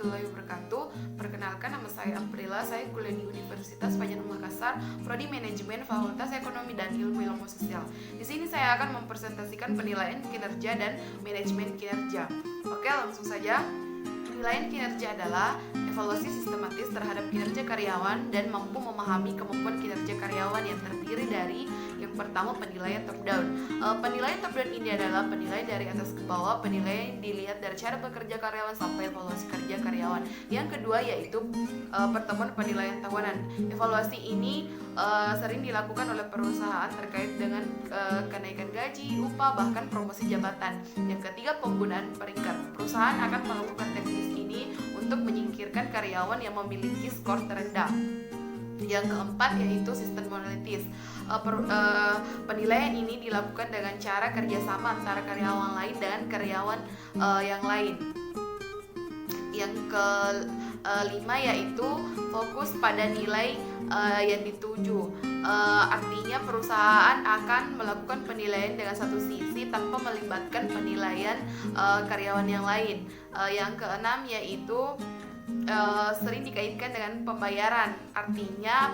warahmatullahi wabarakatuh. Perkenalkan, nama saya Aprila. Saya kuliah di Universitas Padjadina Makassar, Prodi Manajemen, Fakultas Ekonomi dan Ilmu Sosial. Di sini saya akan mempresentasikan penilaian kinerja dan manajemen kinerja. Oke, langsung saja. Penilaian kinerja adalah evaluasi sistematis terhadap kinerja karyawan dan mampu memahami kemampuan kinerja karyawan yang terdiri dari yang pertama penilaian top down. Penilaian top down ini adalah penilaian dari atas ke bawah. Penilaian dilihat dari cara bekerja karyawan sampai evaluasi kerja karyawan. Yang kedua yaitu pertemuan penilaian tahunan. Evaluasi ini sering dilakukan oleh perusahaan terkait dengan kenaikan gaji, upah, bahkan promosi jabatan. Yang ketiga, penggunaan peringkat. Perusahaan akan melakukan teknis ini untuk menyingkirkan karyawan yang memiliki skor terendah. Yang keempat yaitu sistem monolitis. Penilaian ini dilakukan dengan cara kerjasama antara karyawan lain dengan karyawan yang lain. Yang kelima yaitu fokus pada nilai yang dituju. Artinya perusahaan akan melakukan penilaian dengan satu sisi tanpa melibatkan penilaian karyawan yang lain. Yang keenam yaitu sering dikaitkan dengan pembayaran. Artinya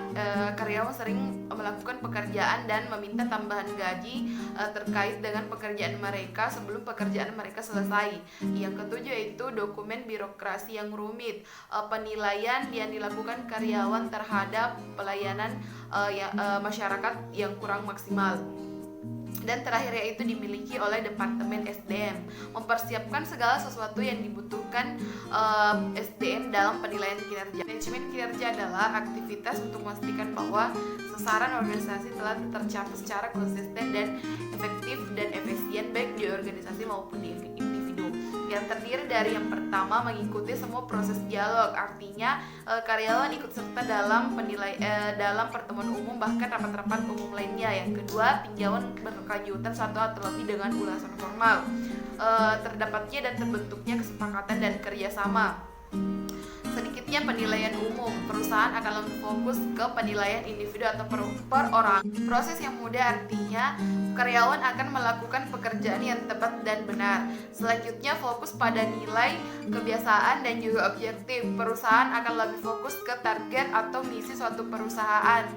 karyawan sering melakukan pekerjaan dan meminta tambahan gaji terkait dengan pekerjaan mereka sebelum pekerjaan mereka selesai. Yang ketujuh yaitu dokumen birokrasi yang rumit. Penilaian yang dilakukan karyawan terhadap pelayanan masyarakat yang kurang maksimal. Dan terakhir yaitu dimiliki oleh Departemen SDM, mempersiapkan segala sesuatu yang dibutuhkan SDM dalam penilaian kinerja. Manajemen kinerja adalah aktivitas untuk memastikan bahwa sasaran organisasi telah tercapai secara konsisten dan efektif dan efisien baik di organisasi maupun di individu. Yang terdiri dari yang pertama mengikuti semua proses dialog, artinya karyawan ikut serta dalam dalam pertemuan umum bahkan rapat-rapat umum lainnya. Yang kedua, tinjauan berkelanjutan satu atau lebih dengan ulasan formal, terdapatnya dan terbentuknya kesepakatan dan kerjasama. Sedikitnya penilaian umum, perusahaan akan lebih fokus ke penilaian individu atau per orang. Proses yang mudah artinya karyawan akan melakukan pekerjaan yang tepat dan benar. Selanjutnya fokus pada nilai, kebiasaan dan juga objektif. Perusahaan akan lebih fokus ke target atau misi suatu perusahaan.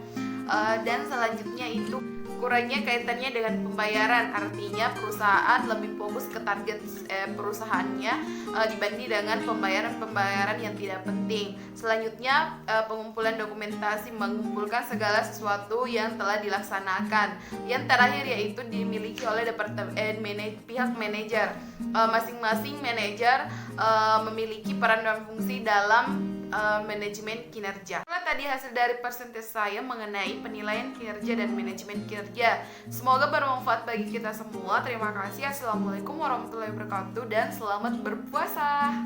Dan selanjutnya itu kurangnya kaitannya dengan pembayaran, artinya perusahaan lebih fokus ke target perusahaannya dibanding dengan pembayaran yang tidak penting. Selanjutnya pengumpulan dokumentasi, mengumpulkan segala sesuatu yang telah dilaksanakan. Yang terakhir yaitu dimiliki oleh pihak manajer. Masing-masing manajer memiliki peran dan fungsi dalam manajemen kinerja. Itulah tadi hasil dari persentase saya mengenai penilaian kinerja dan manajemen kinerja. Semoga bermanfaat bagi kita semua. Terima kasih. Assalamualaikum warahmatullahi wabarakatuh dan selamat berpuasa.